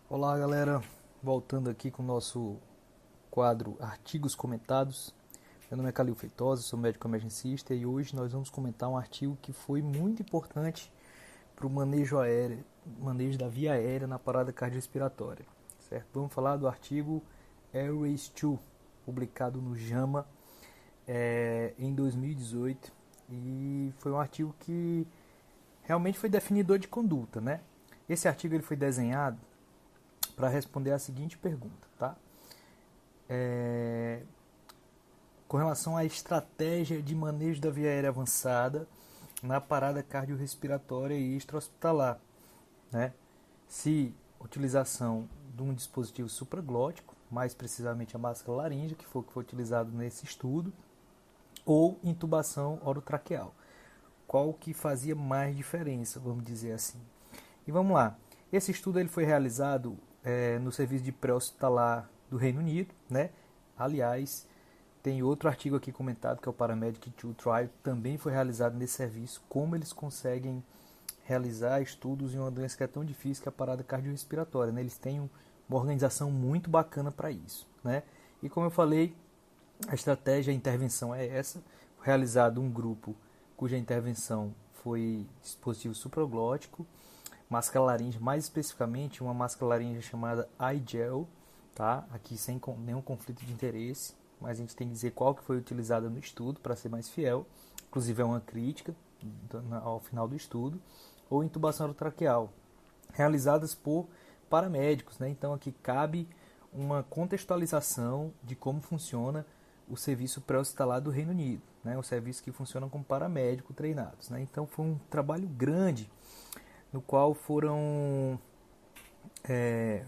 Olá, galera, voltando aqui com o nosso quadro Artigos Comentados. Meu nome é Calil Feitosa, sou médico emergencista e hoje nós vamos comentar um artigo que foi muito importante para o manejo da via aérea na parada cardiorrespiratória, certo? Vamos falar do artigo Airways 2, publicado no JAMA em 2018, e foi um artigo que realmente foi definidor de conduta, né? Esse artigo ele foi desenhado para responder a seguinte pergunta, tá? Com relação à estratégia de manejo da via aérea avançada na parada cardiorrespiratória e extra-hospitalar, né? Se utilização de um dispositivo supraglótico, mais precisamente a máscara laríngea, que foi o que foi utilizado nesse estudo, ou intubação orotraqueal. Qual que fazia mais diferença, vamos dizer assim. E vamos lá. Esse estudo ele foi realizado no serviço de pré-hospitalar do Reino Unido, né? Aliás, tem outro artigo aqui comentado que é o Paramedic 2 Trial, também foi realizado nesse serviço. Como eles conseguem realizar estudos em uma doença que é tão difícil que é a parada cardiorrespiratória, né? Eles têm uma organização muito bacana para isso, né? E como eu falei, a estratégia, a intervenção é essa. Foi realizado um grupo cuja intervenção foi dispositivo supraglótico, máscara laríngea, mais especificamente uma máscara laríngea chamada iGel, tá? Aqui sem nenhum conflito de interesse, mas a gente tem que dizer qual que foi utilizada no estudo para ser mais fiel. Inclusive é uma crítica ao final do estudo, ou intubação orotraqueal, realizadas por paramédicos, né? Então aqui cabe uma contextualização de como funciona o serviço pré-hospitalar do Reino Unido, né? O serviço que funciona com paramédicos treinados, né? Então foi um trabalho grande no qual é,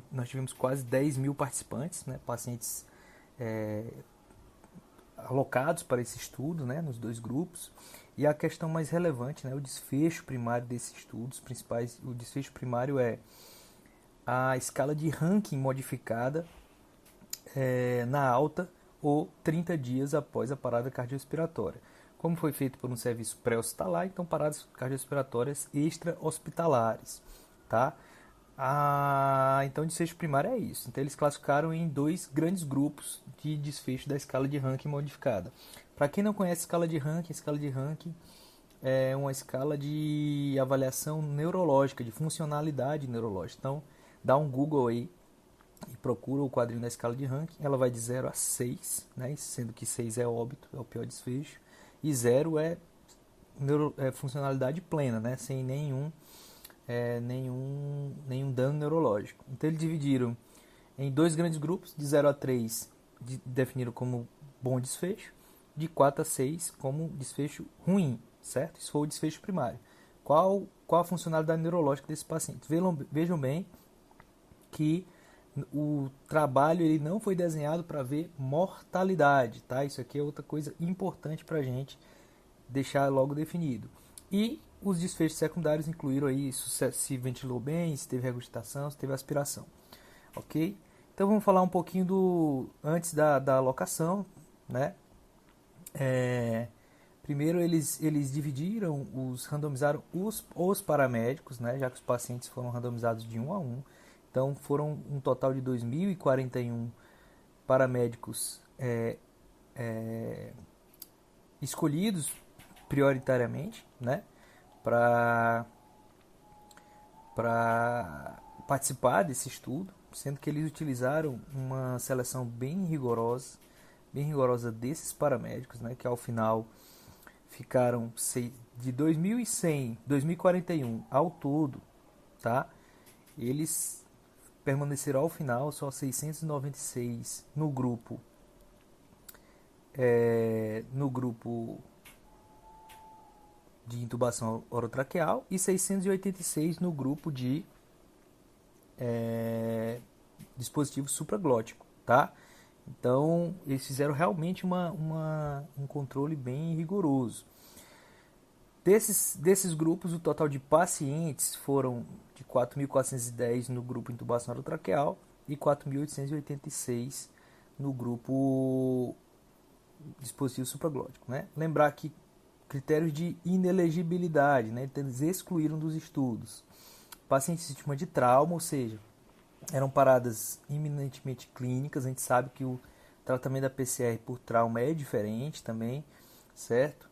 nós tivemos quase 10 mil participantes, né? Pacientes é, alocados para esse estudo, né? Nos dois grupos. E a questão mais relevante, né? O desfecho primário desses estudos principais, o desfecho primário é a escala de ranking modificada na alta ou 30 dias após a parada cardiorrespiratória. Como foi feito por um serviço pré-hospitalar, então paradas cardiorrespiratórias extra-hospitalares, tá? Então, desfecho primário é isso. Então, eles classificaram em dois grandes grupos de desfecho da escala de ranking modificada. Para quem não conhece a escala de ranking é uma escala de avaliação neurológica, de funcionalidade neurológica. Então, dá um Google aí e procura o quadrinho da escala de ranking. Ela vai de 0 a 6, né? Sendo que 6 é óbito, é o pior desfecho, e 0 é funcionalidade plena, né? Sem nenhum dano neurológico. Então eles dividiram em dois grandes grupos, de 0 a 3 definiram como bom desfecho, de 4 a 6 como desfecho ruim, certo? Isso foi o desfecho primário. Qual a funcionalidade neurológica desse paciente? Vejam bem que o trabalho ele não foi desenhado para ver mortalidade, tá? Isso aqui é outra coisa importante para a gente deixar logo definido. E os desfechos secundários incluíram aí se ventilou bem, se teve regurgitação, se teve aspiração, ok? Então vamos falar um pouquinho antes da alocação, né? Primeiro eles randomizaram os paramédicos, né? Já que os pacientes foram randomizados de 1 a 1. Então foram um total de 2.041 paramédicos escolhidos prioritariamente, né, para participar desse estudo, sendo que eles utilizaram uma seleção bem rigorosa desses paramédicos, né, que ao final ficaram de 2.100, 2.041 ao todo, tá? Eles permaneceram ao final só 696 no grupo de intubação orotraqueal e 686 no grupo de dispositivo supraglótico, tá? Então, eles fizeram realmente um controle bem rigoroso. Desses grupos, o total de pacientes foram de 4.410 no grupo intubação orotraqueal e 4.886 no grupo dispositivo supraglótico, né? Lembrar que critérios de inelegibilidade, né? Então, eles excluíram dos estudos pacientes vítimas de trauma, ou seja, eram paradas eminentemente clínicas. A gente sabe que o tratamento da PCR por trauma é diferente também, certo?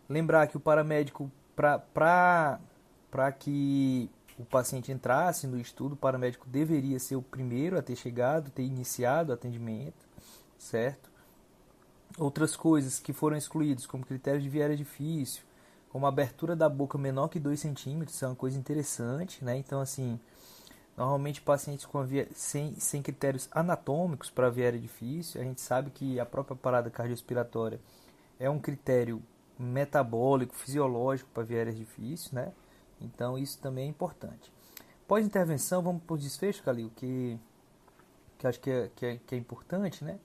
Lembrar que o paramédico, para que o paciente entrasse no estudo, o paramédico deveria ser o primeiro a ter chegado, ter iniciado o atendimento, certo? Outras coisas que foram excluídas, como critério de viária difícil, como a abertura da boca menor que 2 centímetros, isso é uma coisa interessante, né? Então, assim, normalmente pacientes sem critérios anatômicos para viária difícil, a gente sabe que a própria parada cardiorrespiratória é um critério metabólico, fisiológico para viária difícil, né? Então, isso também é importante. Pós-intervenção, vamos para o desfecho, Calil, que acho que é importante, né?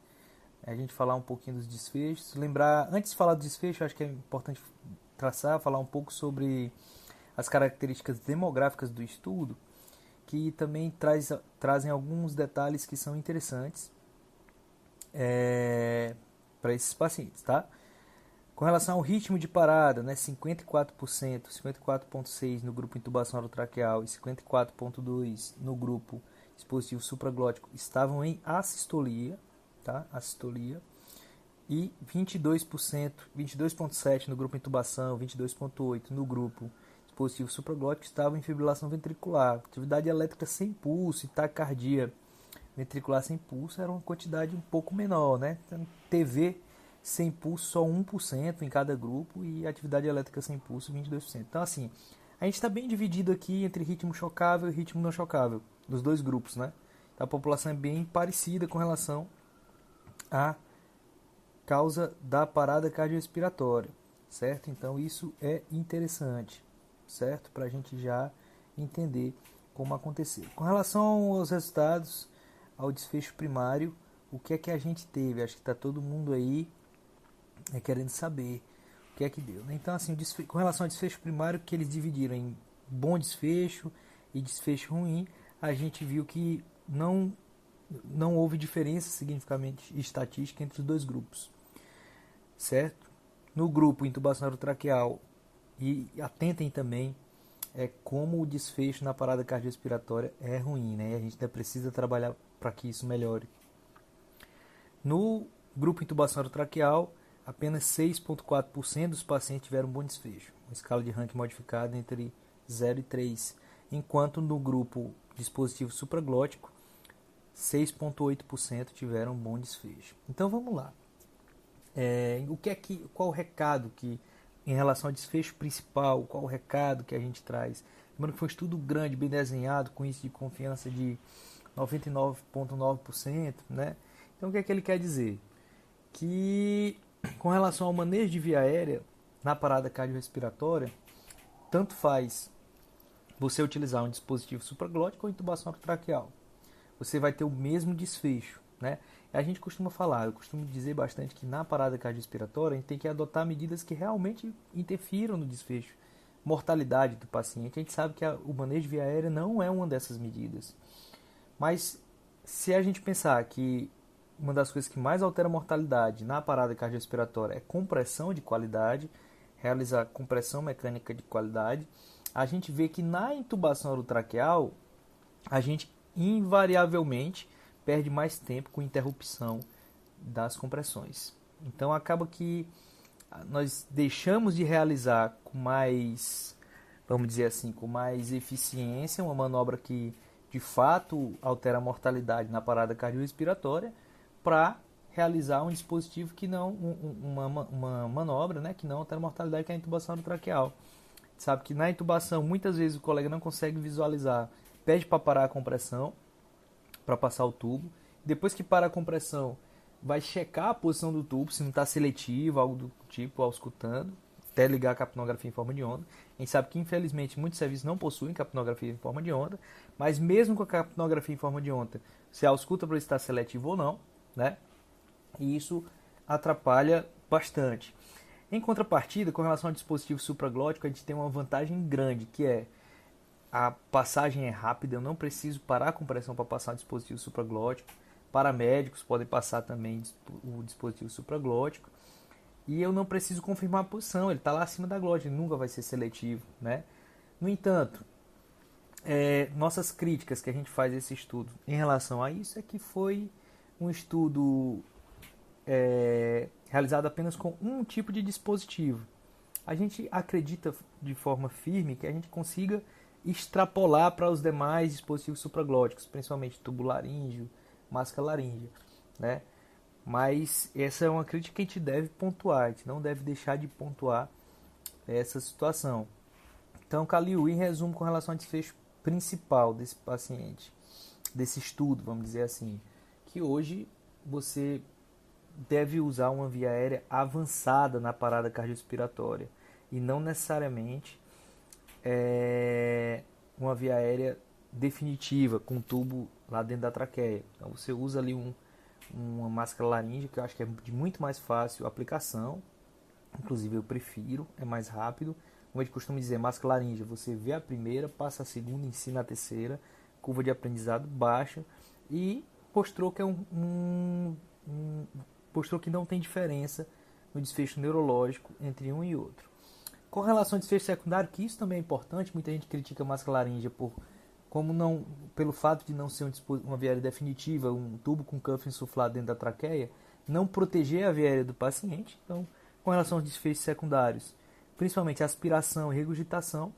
A gente falar um pouquinho dos desfechos. Lembrar, antes de falar do desfecho, acho que é importante falar um pouco sobre as características demográficas do estudo, que também trazem alguns detalhes que são interessantes para esses pacientes, tá? Com relação ao ritmo de parada, né, 54%, 54,6% no grupo intubação orotraqueal e 54,2% no grupo dispositivo supraglótico estavam em assistolia, tá? Assistolia. E 22%, 22,7% no grupo intubação, 22,8% no grupo dispositivo supraglótico estavam em fibrilação ventricular. Atividade elétrica sem pulso e taquicardia ventricular sem pulso era uma quantidade um pouco menor, né? TV sem pulso só 1% em cada grupo e atividade elétrica sem pulso 22%. Então, assim, a gente está bem dividido aqui entre ritmo chocável e ritmo não chocável, dos dois grupos, né? Então, a população é bem parecida com relação à causa da parada cardiorrespiratória, certo? Então, isso é interessante, certo? Para a gente já entender como aconteceu. Com relação aos resultados, ao desfecho primário, o que é que a gente teve? Acho que está todo mundo aí querendo saber o que é que deu, né? Então, assim, com relação ao desfecho primário, que eles dividiram em bom desfecho e desfecho ruim, a gente viu que não houve diferença significativamente estatística entre os dois grupos, certo? No grupo intubação orotraqueal, e atentem também como o desfecho na parada cardiorrespiratória é ruim, né? A gente ainda precisa trabalhar para que isso melhore. No grupo intubação orotraqueal, apenas 6,4% dos pacientes tiveram um bom desfecho, uma escala de ranking modificada entre 0 e 3, enquanto no grupo dispositivo supraglótico, 6,8% tiveram um bom desfecho. Então vamos lá. Qual o recado que, em relação ao desfecho principal, qual o recado que a gente traz? Lembrando que foi um estudo grande, bem desenhado, com índice de confiança de 99,9%, né? Então o que é que ele quer dizer? Que com relação ao manejo de via aérea na parada cardiorrespiratória, tanto faz você utilizar um dispositivo supraglótico ou intubação orotraqueal. Você vai ter o mesmo desfecho, né? A gente costuma falar, eu costumo dizer bastante que na parada cardiorrespiratória a gente tem que adotar medidas que realmente interfiram no desfecho, mortalidade do paciente. A gente sabe que o manejo de via aérea não é uma dessas medidas. Mas se a gente pensar que uma das coisas que mais altera a mortalidade na parada cardiorrespiratória é compressão de qualidade, realizar compressão mecânica de qualidade, a gente vê que na intubação orotraqueal a gente invariavelmente perde mais tempo com interrupção das compressões. Então acaba que nós deixamos de realizar com mais, vamos dizer assim, com mais eficiência uma manobra que de fato altera a mortalidade na parada cardiorrespiratória para realizar um dispositivo que não, uma manobra, né, que não altera a mortalidade, que é a intubação orotraqueal. Sabe que na intubação muitas vezes o colega não consegue visualizar, pede para parar a compressão, para passar o tubo. Depois que para a compressão, vai checar a posição do tubo, se não está seletivo, algo do tipo, auscultando, até ligar a capnografia em forma de onda. A gente sabe que infelizmente muitos serviços não possuem capnografia em forma de onda, mas mesmo com a capnografia em forma de onda, você ausculta para estar seletivo ou não, né? E isso atrapalha bastante. Em contrapartida, com relação ao dispositivo supraglótico, a gente tem uma vantagem grande, que é a passagem é rápida, eu não preciso parar a compressão para passar o dispositivo supraglótico. Paramédicos podem passar também o dispositivo supraglótico. E eu não preciso confirmar a posição, ele está lá acima da glótica, ele nunca vai ser seletivo, né? No entanto, nossas críticas que a gente faz a esse estudo em relação a isso é que foi um estudo realizado apenas com um tipo de dispositivo. A gente acredita de forma firme que a gente consiga extrapolar para os demais dispositivos supraglóticos, principalmente tubo laríngeo, máscara laríngea, né? Mas essa é uma crítica que a gente deve pontuar, a gente não deve deixar de pontuar essa situação. Então, Calil, em resumo, com relação ao desfecho principal desse paciente, desse estudo, vamos dizer assim, que hoje você deve usar uma via aérea avançada na parada cardiorrespiratória e não necessariamente uma via aérea definitiva com tubo lá dentro da traqueia. Então você usa ali uma máscara laríngea, que eu acho que é de muito mais fácil aplicação, inclusive eu prefiro, é mais rápido. Como a gente costuma dizer, máscara laríngea, você vê a primeira, passa a segunda, ensina a terceira, curva de aprendizado baixa, e mostrou que mostrou que não tem diferença no desfecho neurológico entre um e outro. Com relação ao desfecho secundário, que isso também é importante, muita gente critica a máscara laríngea pelo fato de não ser uma via aérea definitiva, um tubo com cuff insuflado dentro da traqueia, não proteger a via aérea do paciente. Então, com relação aos desfechos secundários, principalmente aspiração e regurgitação,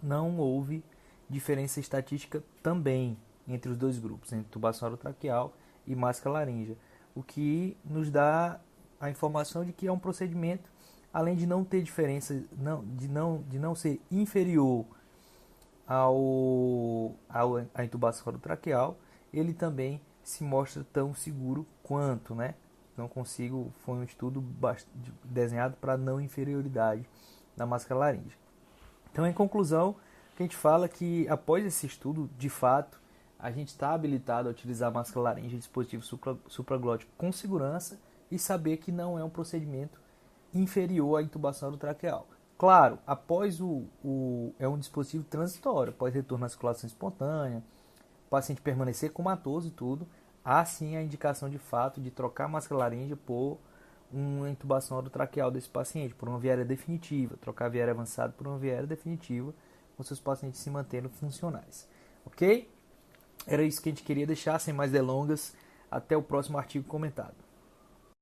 não houve diferença estatística também entre os dois grupos, entre tubação orotraqueal e máscara laríngea, o que nos dá a informação de que é um procedimento, além de não ter diferença, de não ser inferior à intubação orotraqueal, ele também se mostra tão seguro quanto, né? Foi um estudo desenhado para não inferioridade da máscara laríngea. Então, em conclusão, a gente fala que após esse estudo, de fato, a gente está habilitado a utilizar a máscara laríngea e dispositivo supraglótico com segurança e saber que não é um procedimento inferior à intubação orotraqueal. Claro, é um dispositivo transitório, após retorno à circulação espontânea, o paciente permanecer comatoso e tudo, há sim a indicação de fato de trocar a máscara laríngea por uma intubação orotraqueal desse paciente, por uma via aérea definitiva, trocar a via aérea avançada por uma via aérea definitiva, com seus pacientes se mantendo funcionais. Ok? Era isso que a gente queria deixar, sem mais delongas. Até o próximo artigo comentado.